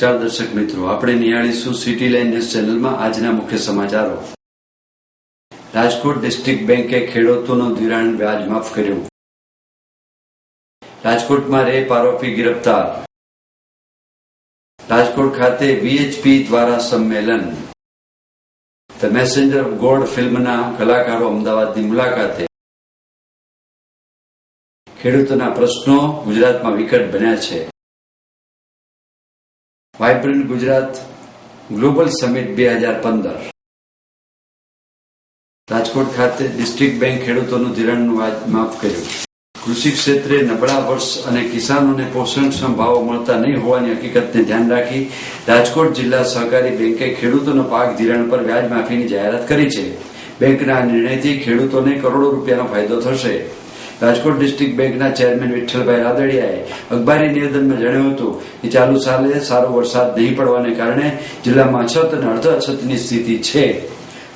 નમસ્કાર દર્શક મિત્રો, આપણે નિહાળીશું સિટી લાઇન ન્યૂઝ ચેનલમાં આજના મુખ્ય સમાચારો। રાજકોટ ડિસ્ટ્રિક્ટ બેંકે ખેડૂતોનું ધિરાણ વ્યાજ માફ કર્યું। રાજકોટમાં રેપ આરોપી ગિરફતાર। રાજકોટ ખાતે વીએચપી દ્વારા સંમેલન। ધ મેસેન્જર ઓફ ગોડ ફિલ્મના કલાકારો અમદાવાદની મુલાકાતે। ખેડૂતોના પ્રશ્નો ગુજરાતમાં વિકટ બન્યા છે। Vibrant Gujarat global summit 2015। Rajkot ખાતે ડિસ્ટ્રિક્ટ બેંક ખેડૂતોનું ધિરાણનું વ્યાજ માફ કર્યું। કૃષિ ક્ષેત્રે નબળા વર્ષ અને કિસાનોને પોષણક્ષમ ભાવો મળતા નહીં હોવાની હકીકતને ધ્યાન રાખી રાજકોટ જિલ્લા સહકારી બેંકે ખેડૂતોના પાક ધિરાણ પર વ્યાજ માફીની જાહેરાત કરી છે। બેંકના આ નિર્ણયથી ખેડૂતોને કરોડો રૂપિયાનો ફાયદો થશે। રાજકોટ ડિસ્ટ્રિક્ટ બેંકના ચેરમેન વિઠ્ઠલભાઈ રાદડિયાએ અખબારી નિવેદનમાં જણાવ્યું હતું કે ચાલુ સાલે સારો વરસાદ નહીં પડવાને કારણે જિલ્લામાં અછત અને અર્ધ અછતની સ્થિતિ છે।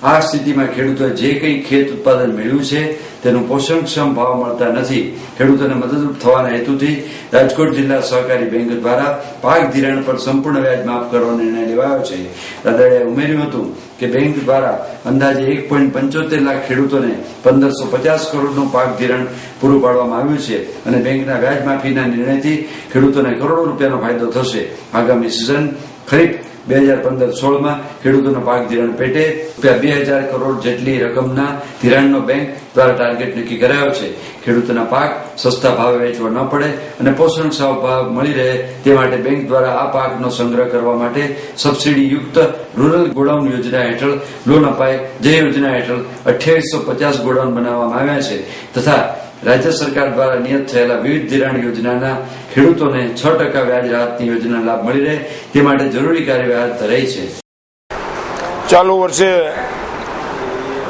આ સ્થિતિમાં ખેડૂતોએ જે કંઈ ખેત ઉત્પાદન મેળવ્યું છે તેનું પોષણક્ષમ ભાવ મળતા નથી। ખેડૂતોને મદદરૂપ થવાના હેતુથી રાજકોટ જિલ્લા સહકારી બેંક દ્વારા પાક ધિરાણ પર સંપૂર્ણ વ્યાજ માફ કરવાનો નિર્ણય લેવાયો છે। રાદડિયાએ ઉમેર્યું હતું કે બેંક દ્વારા અંદાજે 1.75 લાખ ખેડૂતોને 1550 કરોડનું પાક ધિરાણ પૂરું પાડવામાં આવ્યું છે અને બેંકના વ્યાજ માફીના નિર્ણયથી ખેડૂતોને કરોડો રૂપિયાનો ફાયદો થશે। આગામી સિઝન ખરીફ 2015-16માં ખેડૂતોના પાક ધિરાણ પેટે ₹2000 કરોડ જેટલી રકમના ધિરાણનો બેંક દ્વારા ટાર્ગેટ નક્કી કરાયો છે। ખેડૂતોના પાક સસ્તા ભાવે વેચવા ન પડે અને પોષણક્ષમ ભાવ મળી રહે તે માટે બેંક દ્વારા આ પાકનો સંગ્રહ કરવા માટે સબસિડી યુક્ત રૂરલ ગોડાઉન યોજના હેઠળ લોન અપાય। જે યોજના હેઠળ 2850 ગોડાઉન બનાવવામાં આવ્યા છે તથા રાજ્ય સરકાર દ્વારા નિયત થયેલા વિવિધ ધિરાણ યોજનાના ખેડૂતોને 6% વ્યાજ રાહતની યોજના લાભ મળી રહે તે માટે જરૂરી કાર્યવાહી હાથ ધરાઈ છે। ચાલુ વર્ષે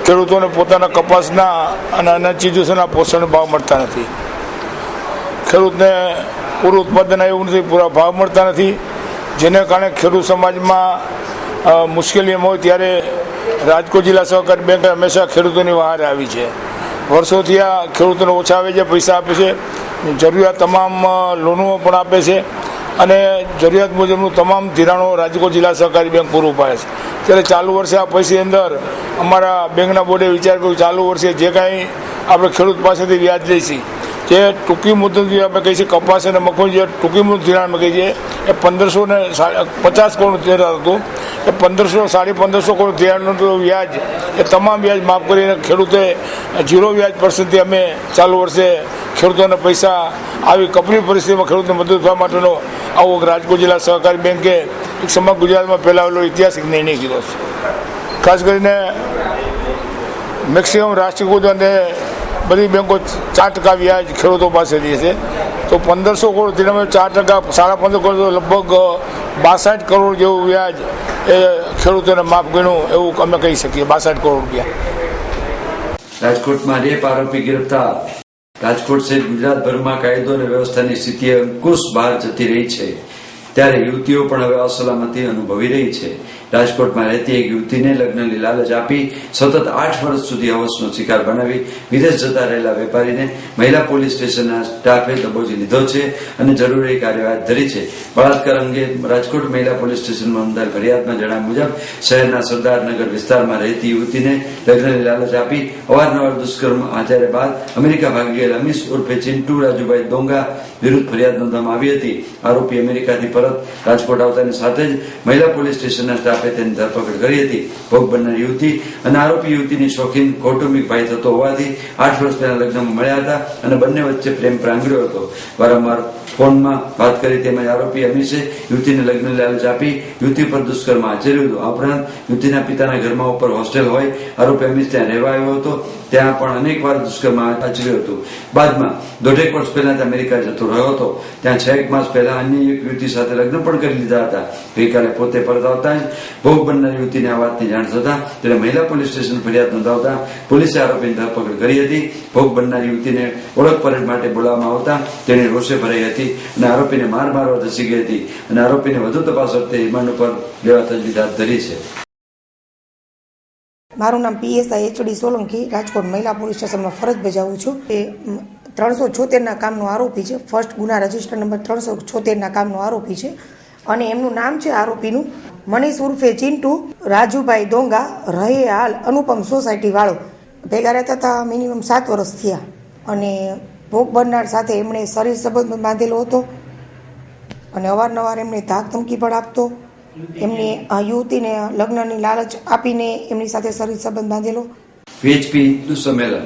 ખેડૂતોને પોતાના કપાસના અને અન્ય ચીજોના પોષણ ભાવ મળતા નથી। ખેડૂતને પૂરું ઉત્પાદન આવ્યું નથી, પૂરા ભાવ મળતા નથી, જેને કારણે ખેડૂત સમાજમાં મુશ્કેલીમાં હોય ત્યારે રાજકોટ જિલ્લા સહકારી બેંક હંમેશા ખેડૂતોની વહારે આવી છે। વર્ષોથી આ ખેડૂતોને ઓછા વેચે પૈસા આપે છે, જરૂરિયાત તમામ લોનો પણ આપે છે અને જરૂરિયાત મુજબનું તમામ ધિરાણો રાજકોટ જિલ્લા સહકારી બેંક પૂરું પાડે છે। ત્યારે ચાલુ વર્ષે આ પૈસા અંદર અમારા બેંકના બોર્ડે વિચાર કર્યો ચાલુ વર્ષે જે કાંઈ આપણે ખેડૂત પાસેથી વ્યાજ લઈશી જે ટૂંકી મુદતથી આપણે કહીએ છીએ કપાસ અને મગફળી જે ટૂંકી મુદત ધિરાણ કહીએ છીએ એ 1550 કરોડનું ધિરાણ હતું। એ 1500-1550 કરોડ ધિરાણનું વ્યાજ એ તમામ વ્યાજ માફ કરીને ખેડૂતે 0 વ્યાજ પરથી અમે ચાલુ વર્ષે ખેડૂતોને પૈસા આવી કપરી પરિસ્થિતિમાં ખેડૂતને મદદ થવા માટેનો આવો રાજકોટ જિલ્લા સહકારી બેંકે એક સમગ્ર ગુજરાતમાં ફેલાવેલો ઐતિહાસિક નિર્ણય કર્યો છે। ખાસ કરીને મેક્સિમમ રાષ્ટ્રીયકૃત અને બધી બેંકો 4% વ્યાજ ખેડૂતો પાસે લે છે, તો 1500 કરોડ ધિરાણમાં 4% 15.5 કરોડ લગભગ 62 કરોડ જેવું વ્યાજ એ ખેડૂતોને માફ ગણ્યું એવું અમે કહી શકીએ। 62 કરોડ રૂપિયા। રાજકોટમાં રેપ આરોપી ગિરફતાર। રાજકોટ સહિત ગુજરાતભરમાં કાયદો અને વ્યવસ્થાની સ્થિતિ અંકુશ બહાર જતી રહી છે ત્યારે યુવતીઓ પણ હવે અસલામતી અનુભવી રહી છે। રાજકોટમાં રહેતી એક યુવતીને લગ્નની લાલચ આપી સતત 8 વર્ષ સુધી હવસનો શિકાર બનાવી વિદેશ જતા રહેલા વેપારીને મહિલા પોલીસ સ્ટેશનના સ્ટાફે દબોચી લીધો છે અને જરૂરી કાર્યવાહી ધરી છે। બળાત્કાર અંગે રાજકોટ મહિલા પોલીસ સ્ટેશનમાં નોંધાયેલ ફરિયાદમાં જણાવ્યા મુજબ શહેરના સરદારનગર વિસ્તારમાં રહેતી યુવતીને લગ્નની લાલચ આપી અવારનવાર દુષ્કર્મ આચર્યા બાદ અમેરિકા ભાગી ગયેલ અમીશ ઉર્ફે ચિંટુ રાજુભાઈ દોંગા વિરુદ્ધ ફરિયાદ નોંધવામાં આવી હતી। આરોપી અમેરિકાથી પરત રાજકોટ આવતાની સાથે જ મહિલા પોલીસ સ્ટેશનના સ્ટાફે તેની ધરપકડ કરી હતી। ભોગ બનનાર યુવતી અને આરોપી યુવતીની શોખીન કૌટુંબિક ભાઈ થતો હોવાથી 8 વર્ષ પહેલા લગ્નમાં મળ્યા હતા અને બંને વચ્ચે પ્રેમ પ્રાંગળ્યો હતો। વારંવાર ફોનમાં વાત કરી તેમજ આરોપી અમીશે યુવતીને લગ્નની લાલચ આપી યુવતી પર દુષ્કર્મ આચર્યું હતું। આ ઉપરાંત યુવતીના પિતાના ઘરમાં ઉપર હોસ્ટેલ હોય આરોપી અમીશ ત્યાં રહેવા આવ્યો હતો, ત્યાં પણ અનેકવાર દુષ્કર્મ આચર્યું હતું। બાદમાં 1.5 વર્ષ પહેલા અમેરિકા જતો રહ્યો હતો, ત્યાં 6 માસ પહેલા અન્ય એક યુવતી સાથે લગ્ન પણ કરી લીધા હતા। ગઈકાલે પોતે પરત આવતા જ ભોગ બનનાર યુવતીને આ વાતની જાણ થતા તેણે મહિલા પોલીસ સ્ટેશન ફરિયાદ નોંધાવતા પોલીસે આરોપીની ધરપકડ કરી હતી। ભોગ બનનાર યુવતીને ઓળખ પરેડ માટે બોલાવવામાં આવતા તેણે રોષે ભરાઈ હતી અને આરોપીને મારવા ધસી ગઈ હતી અને આરોપીને વધુ તપાસ અર્થે રિમાન્ડ ઉપર લેવા તજવીજ હાથ ધરી છે। મારું નામ પીએસઆઈ એચડી સોલંકી રાજકોટ મહિલા પોલીસ સ્ટેશનમાં ફરજ બજાવું છું। એ 376ના કામનો આરોપી છે। ફર્સ્ટ ગુના રજિસ્ટર નંબર 376ના કામનો આરોપી છે અને એમનું નામ છે આરોપીનું મનીષ ઉર્ફે ચિંટુ રાજુભાઈ દોંગા, રહે હાલ અનુપમ સોસાયટી વાળો. ભેગા રહેતા હતા મિનિમમ 7 વર્ષ થયા અને ભોગ બનનાર સાથે એમણે શરીર સંબંધ બાંધેલો હતો અને અવારનવાર એમને ધાક ધમકી પણ આપતો. એમની યુવતીને લગ્નની લાલચ આપીને એમની સાથે શરીર સંબંધ બાંધેલો. વીએચપી હિન્દુ સંમેલન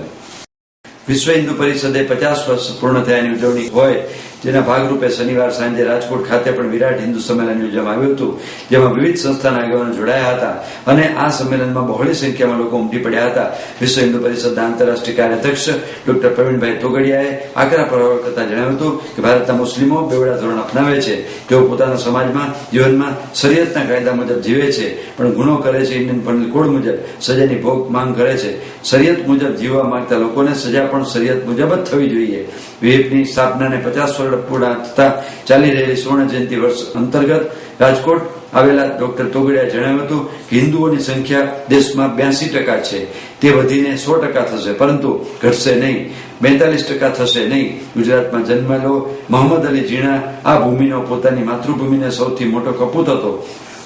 વિશ્વ હિન્દુ પરિષદે 50 વર્ષ પૂર્ણ થયાની ઉજવણી હોય જેના ભાગરૂપે શનિવાર સાંજે રાજકોટ ખાતે પણ વિરાટ હિન્દુ સંમેલન યોજવામાં આવ્યું હતું, જેમાં વિવિધ સંસ્થાના આગેવાનો જોડાયા હતા અને આ સંમેલનમાં બહોળી સંખ્યામાં લોકો ઉમટી પડ્યા હતા. વિશ્વ હિન્દુ પરિષદના આંતરરાષ્ટ્રીય કાર્યાધ્યક્ષ ડોક્ટર પ્રવીણભાઈ તોગડિયાએ આકરા પ્રહારો કરતા જણાવ્યું હતું કે ભારતના મુસ્લિમો બેવડા ધોરણ અપનાવે છે. તેઓ પોતાના સમાજમાં જીવનમાં શરિયતના કાયદા મુજબ જીવે છે, પણ ગુનો કરે છે ઇન્ડિયન પેનલ કોડ મુજબ સજાની ભોગ માંગ કરે છે. શરિયત મુજબ જીવવા માંગતા લોકોને સજા પણ શરિયત મુજબ જ થવી જોઈએ. વિહિપની સ્થાપનાને 50 વર્ષ પૂર્ણ થતા ચાલી રહેલી સુવર્ણ જયંતિ વર્ષ અંતર્ગત રાજકોટ આવેલા ડોક્ટર તોગડિયાએ જણાવ્યું હતું કે હિન્દુઓની સંખ્યા દેશમાં 82% છે. તે વધીને 100% થશે, પરંતુ ઘટશે નહીં. 42% થશે નહીં. ગુજરાતમાં જન્મેલો મોહમ્મદ અલી જીણા આ ભૂમિનો પોતાની માતૃભૂમિને સૌથી મોટો કપૂત હતો.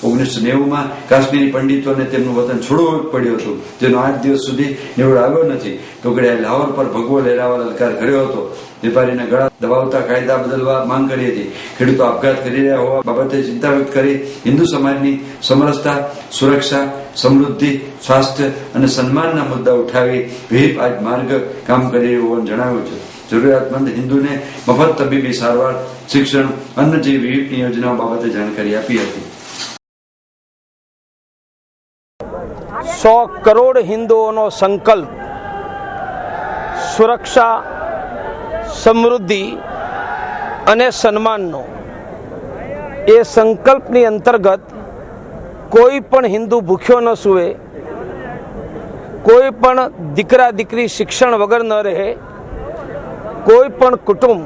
1990માં કાશ્મીરી પંડિતોને તેમનું વતન છોડવું પડ્યું હતું, જેનો આજ દિવસ સુધી નિવડ આવ્યો નથી. તોગડિયાએ લાહોર પર ભગવો લહેરાવા લલકાર કર્યો હતો. વેપારીના ગળા દબાવતા કાયદા બદલવા માંગ કરી હતી. ખેડૂતો આપઘાત કરી રહ્યા હોવા બાબતે ચિંતા વ્યક્ત કરી હિન્દુ સમાજની સમરસતા, સુરક્ષા, સમૃદ્ધિ, સ્વાસ્થ્ય અને સન્માનના મુદ્દા ઉઠાવી વિહિપ આજ માર્ગ કામ કરી હોવાનું જણાવ્યું છે. જરૂરિયાતમંદ હિન્દુને મફત તબીબી સારવાર, શિક્ષણ, અન્ન જેવી વિહિપની યોજનાઓ બાબતે જાણકારી આપી હતી. 100 કરોડ હિન્દુઓનો સંકલ્પ સુરક્ષા, સમૃદ્ધિ અને સન્માનનો, એ સંકલ્પની અંતર્ગત કોઈ પણ હિન્દુ ભૂખ્યો ન સૂવે, કોઈ પણ દીકરા દીકરી શિક્ષણ વગર ન રહે, કોઈ પણ કુટુંબ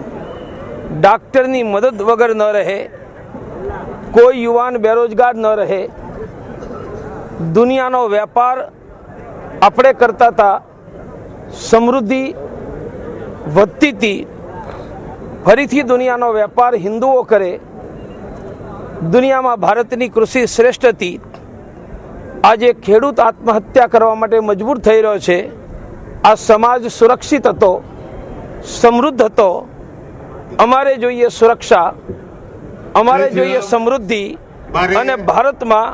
ડાક્ટરની મદદ વગર ન રહે, કોઈ યુવાન બેરોજગાર ન રહે. દુનિયાનો વેપાર આપણે કરતા હતા, સમૃદ્ધિ વધતી હતી, ફરીથી દુનિયાનો વેપાર હિન્દુઓ કરે. દુનિયામાં ભારતની કૃષિ શ્રેષ્ઠ હતી. આજે ખેડૂત આત્મહત્યા કરવા માટે મજબૂર થઈ રહ્યો છે. આ સમાજ સુરક્ષિત હતો, સમૃદ્ધ હતો. અમારે જોઈએ સુરક્ષા, અમારે જોઈએ સમૃદ્ધિ, અને ભારતમાં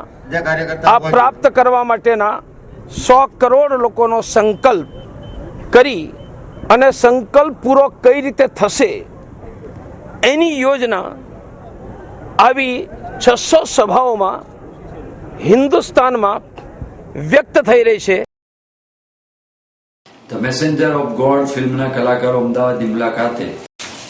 આ પ્રાપ્ત કરવા માટેના 100 કરોડ લોકોનો સંકલ્પ કરી અને સંકલ્પ પૂરો કઈ રીતે થશે એની યોજના આવી 600 સભાઓમાં હિન્દુસ્તાનમાં વ્યક્ત થઈ રહી છે. ધ મેસેન્જર ઓફ ગોડ ફિલ્મના કલાકારો અમદાવાદની મુલાકાતે.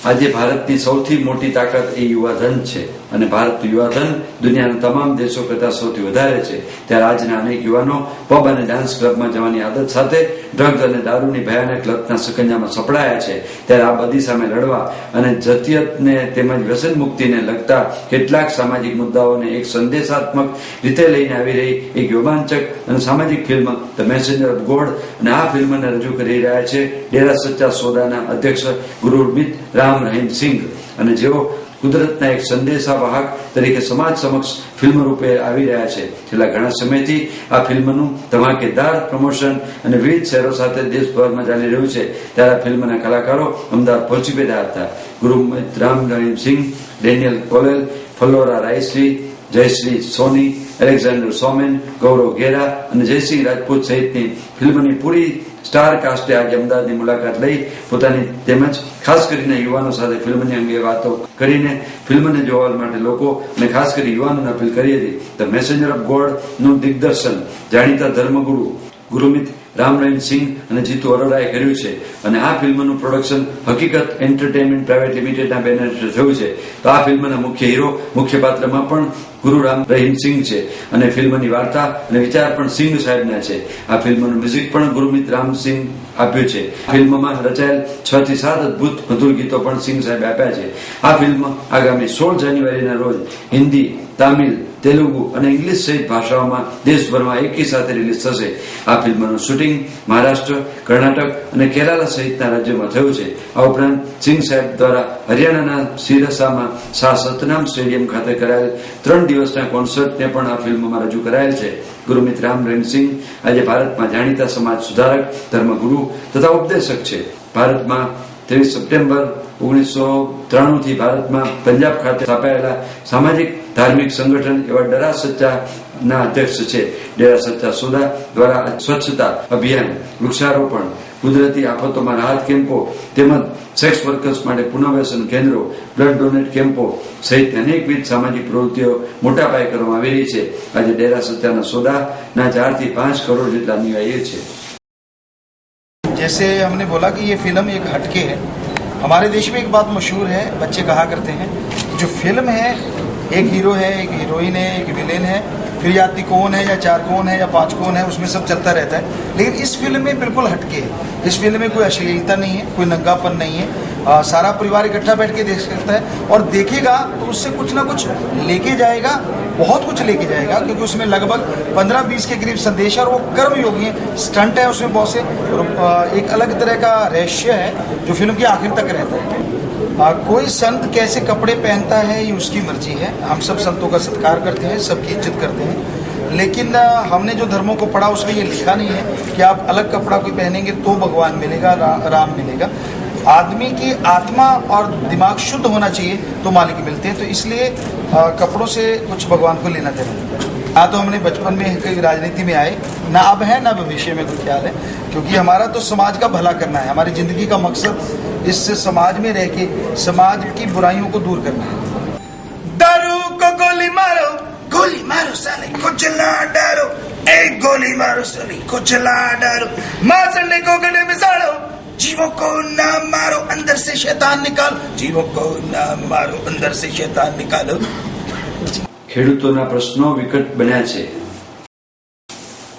આજે ભારતની સૌથી મોટી તાકાત એ યુવાધન છે અને ભારતનું યુવાધન દુનિયાના તમામ દેશો કરતા સૌથી વધારે છે. ત્યારે આજના અનેક યુવાનો પબ અને ડાન્સ ક્લબમાં જવાની આદત સાથે ડ્રગ્સ અને દારૂની ભયાનક લતના સકંજામાં સપડાયા છે. ત્યારે આ બધી સામે લડવા અને જતિયતને તેમજ વ્યસન મુક્તિને લગતા કેટલાક સામાજિક મુદ્દાઓને એક સંદેશાત્મક રીતે લઈને આવી રહી એક રોમાંચક અને સામાજિક film the messenger of God, અને આ ફિલ્મને રજૂ કરી રહ્યા છે ડેરા સચ્ચા સોદાના અધ્યક્ષ ગુરુમિત રામ રહીમ સિંઘ, અને જેઓ કુદરતના એક સંદેશાવાહક તરીકે સમાજ સમક્ષ ફિલ્મ રૂપે આવી રહ્યા છે. છેલ્લા ઘણા સમયથી આ ફિલ્મનું ધમાકેદાર પ્રમોશન અને વિવિધ શહેરો સાથે દેશભરમાં ચાલી રહ્યું છે. ત્યારે આ ફિલ્મના કલાકારો અમદાવાદ પહોંચી બેઠા હતા. ગુરુમિત રામ રહીમ સિંઘ, ડેનિયલ કોલેલ, ફલોરા રાયશ્રી, જયશ્રી સોની, એલેક્ઝાન્ડર સોમેન, ગૌરવ ગેરા અને જયસિંહ રાજપૂત સહિતની ફિલ્મની પૂરી સ્ટાર કાસ્ટે આજે અમદાવાદની મુલાકાત લઈ પોતાની તેમજ ખાસ કરીને યુવાનો સાથે ફિલ્મની અંગે વાતો કરીને ફિલ્મને જોવા માટે લોકો અને ખાસ કરી યુવાનોને અપીલ કરી હતી. ધ મેસેન્જર ઓફ ગોડ નું દિગ્દર્શન જાણીતા ધર્મગુરુ ગુરુમિત રામ રહીમ સિંઘ અને જીતુ અરોરાએ કર્યું છે, અને આ ફિલ્મનું પ્રોડક્શન હકીકત એન્ટરટેનમેન્ટ પ્રાઇવેટ લિમિટેડના બેનર હેઠળ થયું છે. તો આ ફિલ્મના મુખ્ય હીરો મુખ્ય પાત્રમાં પણ ગુરુ રામ રહીમ સિંઘ છે, અને ફિલ્મની વાર્તા અને વિચાર પણ સિંઘ સાહેબના છે. આ ફિલ્મનું મ્યુઝિક પણ ગુરુમિત રામ સિંઘ આપ્યું છે. ફિલ્મમાં રચાયેલ 6 થી 7 અદભુત મધુર ગીતો પણ સિંઘ સાહેબ આપ્યા છે. આ ફિલ્મ આગામી 16 જાન્યુઆરીના રોજ હિન્દી, તામિલ, તેલુગુ અને ઇંગ્લિશ સહિત ભાષાઓમાં દેશભરમાં એકી સાથે રિલીઝ થશે. આ ફિલ્મનું શૂટિંગ મહારાષ્ટ્ર, કર્ણાટક અને કેરાલા સહિતના રાજ્યોમાં થયું છે. આ ઉપરાંત સિંઘ સાહેબ દ્વારા હરિયાણાના સિરસામાં શાહ સતનામ સ્ટેડિયમ ખાતે કરાયેલ 3 દિવસના કોન્સર્ટને પણ આ ફિલ્મમાં રજૂ કરાયેલ છે. ગુરમીત રામ રહીમ સિંહ આજે ભારતમાં જાણીતા સમાજ સુધારક, ધર્મગુરુ તથા ઉપદેશક છે. ભારતમાં 23 સપ્ટેમ્બર 1993 થી ભારતમાં પંજાબ ખાતે સ્થાપાયેલા સામાજિક ધાર્મિક સંગઠન એવા ડરા સચ્ચાના અધ્યક્ષ છે. ડેરા સચ્ચા સોદા દ્વારા સ્વચ્છતા અભિયાન, વૃક્ષારોપણ, કુદરતી આફતોમાં રાહત કેમ્પો તેમજ સેક્સ વર્કર્સ માટે પુનર્વસન કેન્દ્રો, બ્લડ ડોનેટ કેમ્પો સહિત અનેકવિધ સામાજિક પ્રવૃત્તિઓ મોટા પાયે કરવામાં આવી રહી છે. આજે ડેરા સચ્ચાના સોદાના 4 થી 5 કરોડ જેટલા અનુયાયીઓ છે. जैसे हमने बोला कि ये फिल्म एक हटके है. हमारे देश में एक बात मशहूर है, बच्चे कहा करते हैं कि जो फिल्म है एक हीरो है, एक हीरोइन है, एक विलेन है, फिर यात्री कौन है या 4 कौन है या 5 कौन है, उसमें सब चलता रहता है. लेकिन इस फिल्म में बिल्कुल हटके है. इस फिल्म में कोई अश्लीलता नहीं है, कोई नंगापन नहीं है. सारा परिवार इकट्ठा बैठ के देख सकता है और देखेगा तो उससे कुछ ना कुछ लेके जाएगा, बहुत कुछ लेके जाएगा, क्योंकि उसमें लगभग 15-20 के करीब संदेश और वो कर्मयोगी है. स्टंट है उसमें बहुत से, एक अलग तरह का रहस्य है जो फिल्म के आखिर तक रहता है. कोई संत कैसे कपड़े पहनता है ये उसकी मर्जी है. हम सब संतों का सत्कार करते हैं, सबकी इज्जत करते हैं, लेकिन हमने जो धर्मों को पढ़ा उसमें ये लिखा नहीं है कि आप अलग कपड़ा कोई पहनेंगे तो भगवान मिलेगा, राम मिलेगा. आदमी की आत्मा और दिमाग शुद्ध होना चाहिए तो मालिक मिलते हैं. तो इसलिए कपड़ों से कुछ भगवान को लेना देना. हाँ, तो हमने बचपन में कई राजनीति में आए, ना अब है ना भविष्य में कोई ख्याल है, क्योंकि हमारा तो समाज का भला करना है. हमारी जिंदगी का मकसद इस समाज में रह के समाज की बुराइयों को दूर करना है. दारू को गोली मारो साले को चला डारो, एक गोली मारो साले को चला डारो, मां संडे को गले में साड़ो, जीवों को ना मारो अंदर से शैतान निकालो, जीवों को ना मारो अंदर से शैतान निकालो. ખેડૂતોના પ્રશ્નો વિકટ બન્યા છે.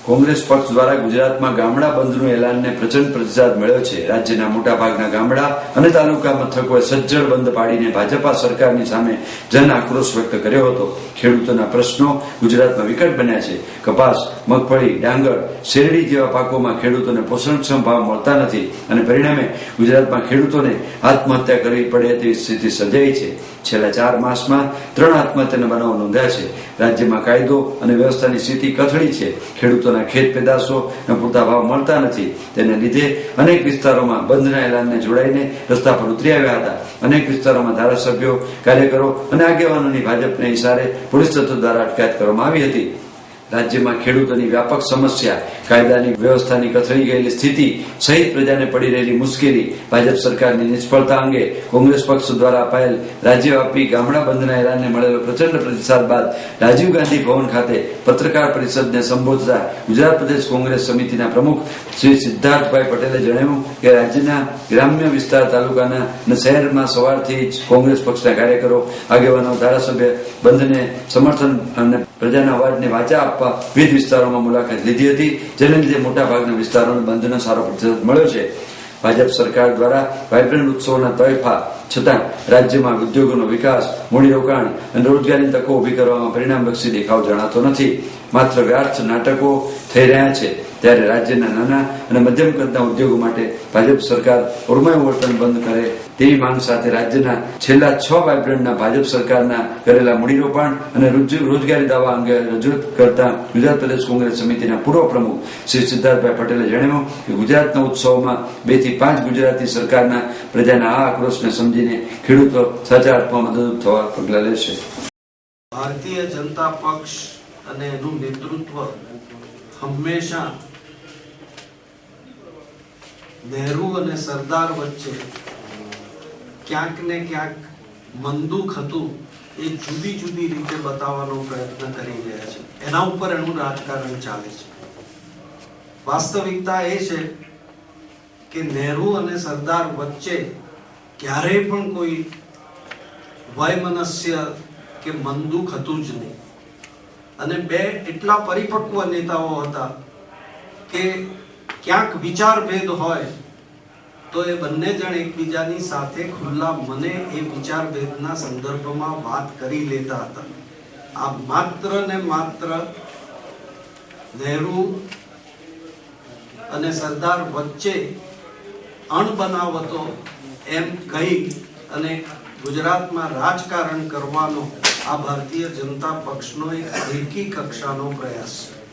કોંગ્રેસ પક્ષ દ્વારા ગુજરાતમાં ગામડા બંધનું એલાનને પ્રચંડ પ્રતિસાદ મળ્યો છે. રાજ્યના મોટાભાગના ગામડા અને તાલુકા મથકોએ સજ્જડ બંધ પાડીને ભાજપા સરકારની સામે જન આક્રોશ વ્યક્ત કર્યો હતો. ખેડૂતોના પ્રશ્નો ગુજરાતમાં વિકટ બન્યા છે. કપાસ, મગફળી, ડાંગર, શેરડી જેવા પાકોમાં ખેડૂતોને પોષણક્ષમ ભાવ મળતા નથી અને પરિણામે ગુજરાતમાં ખેડૂતોને આત્મહત્યા કરવી પડે તેવી સ્થિતિ સર્જાઈ છે. છેલ્લા 4 માસમાં 3 આત્મહત્યાના બનાવો નોંધ્યા છે. રાજ્યમાં કાયદો અને વ્યવસ્થાની સ્થિતિ કથળી છે. ખેડૂતોના ખેત પેદાશોને પૂરતા ભાવ મળતા નથી. તેને લીધે અનેક વિસ્તારોમાં બંધના એલાનને જોડાઈને રસ્તા પર ઉતરી આવ્યા હતા. અનેક વિસ્તારોમાં ધારાસભ્યો, કાર્યકરો અને આગેવાનોની ભાજપના ઇશારે પોલીસ તંત્ર દ્વારા અટકાયત કરવામાં આવી હતી. રાજ્યમાં ખેડૂતોની વ્યાપક સમસ્યા, કાયદાની વ્યવસ્થાની કથળી ગયેલી સ્થિતિ સહિત પ્રજાને પડી રહેલી મુશ્કેલી, ભાજપ સરકારની નિષ્ફળતા અંગે કોંગ્રેસ પક્ષ દ્વારા અપાયેલ રાજ્યવ્યાપી ગામડા બંધના એલાનને મળેલો પ્રચંડ પ્રતિસાદ બાદ રાજીવ ગાંધી ભવન ખાતે પત્રકાર પરિષદને સંબોધતા ગુજરાત પ્રદેશ કોંગ્રેસ સમિતિના પ્રમુખ શ્રી સિદ્ધાર્થભાઈ પટેલે જણાવ્યું કે રાજ્યના ગ્રામ્ય વિસ્તાર, તાલુકાના અને શહેરમાં સવારથી જ કોંગ્રેસ પક્ષના કાર્યકરો, આગેવાનો, ધારાસભ્ય બંધને સમર્થન અને પ્રજાના અવાજને વાચા આપવા વિવિધ વિસ્તારોમાં મુલાકાત લીધી હતી, જેને લીધે મોટાભાગના વિસ્તારોને બંધનો સારો પ્રતિસાદ મળ્યો છે. ભાજપ સરકાર દ્વારા વાઇબ્રન્ટ ઉત્સવોના તોયફા છતાં રાજ્યમાં ઉદ્યોગોનો વિકાસ, મૂડીરોકાણ અને રોજગારીની તકો ઉભી કરવામાં પરિણામલક્ષી દેખાવ જણાતો નથી. માત્ર વ્યર્થ નાટકો થઈ રહ્યા છે. ત્યારે રાજ્યના નાના અને મધ્યમ કદના ઉદ્યોગો માટે ભાજપ સરકાર ઓરમાયું વર્તન બંધ કરે તેવી માંગ સાથે રાજ્યના છેલ્લા 6 વાઇબ્રન્ટના ભાજપ સરકારના કરેલા મૂડીરોકાણ અને રોજગારી દાવા અંગે રજૂઆત કરતા ગુજરાત પ્રદેશ કોંગ્રેસ સમિતિના પૂર્વ પ્રમુખ શ્રી સિદ્ધાર્થભાઈ પટેલે જણાવ્યું કે ગુજરાતના ઉત્સવમાં 2 થી 5 ગુજરાતી સરકારના પ્રજાના આ આક્રોશને સમજીને ખેડૂતો સાચા અર્થમાં મદદરૂપ થવા પગલાં લેશે. ભારતીય જનતા પક્ષ અને એનું નેતૃત્વ હંમેશા નહેરુ અને સરદાર વચ્ચે ક્યાંક ને ક્યાંક મંદુક હતું એ જુદી જુદી રીતે બતાવવાનો પ્રયત્ન કરી રહ્યા છે. એના ઉપર એનું રાજકારણ ચાલે છે. વાસ્તવિકતા એ છે કે નહેરુ અને સરદાર વચ્ચે ક્યારેય પણ કોઈ વયમનસ્ય કે મંદુક હતું જ નહીં. અને બે એટલા પરિપક્વ નેતાઓ હતા કે ક્યાંક વિચાર ભેદ હોય તો એ બંને જણ એકબીજાની સાથે ખુલ્લા મને એ વિચાર ભેદના સંદર્ભમાં વાત કરી લેતા હતા. આ માત્ર ને માત્ર નહેરુ અને સરદાર વચ્ચે અણબનાવતો એમ કહી અને ગુજરાતમાં રાજકારણ કરવાનો આ ભારતીય જનતા પક્ષનો એક હલકી કક્ષાનો પ્રયાસ છે.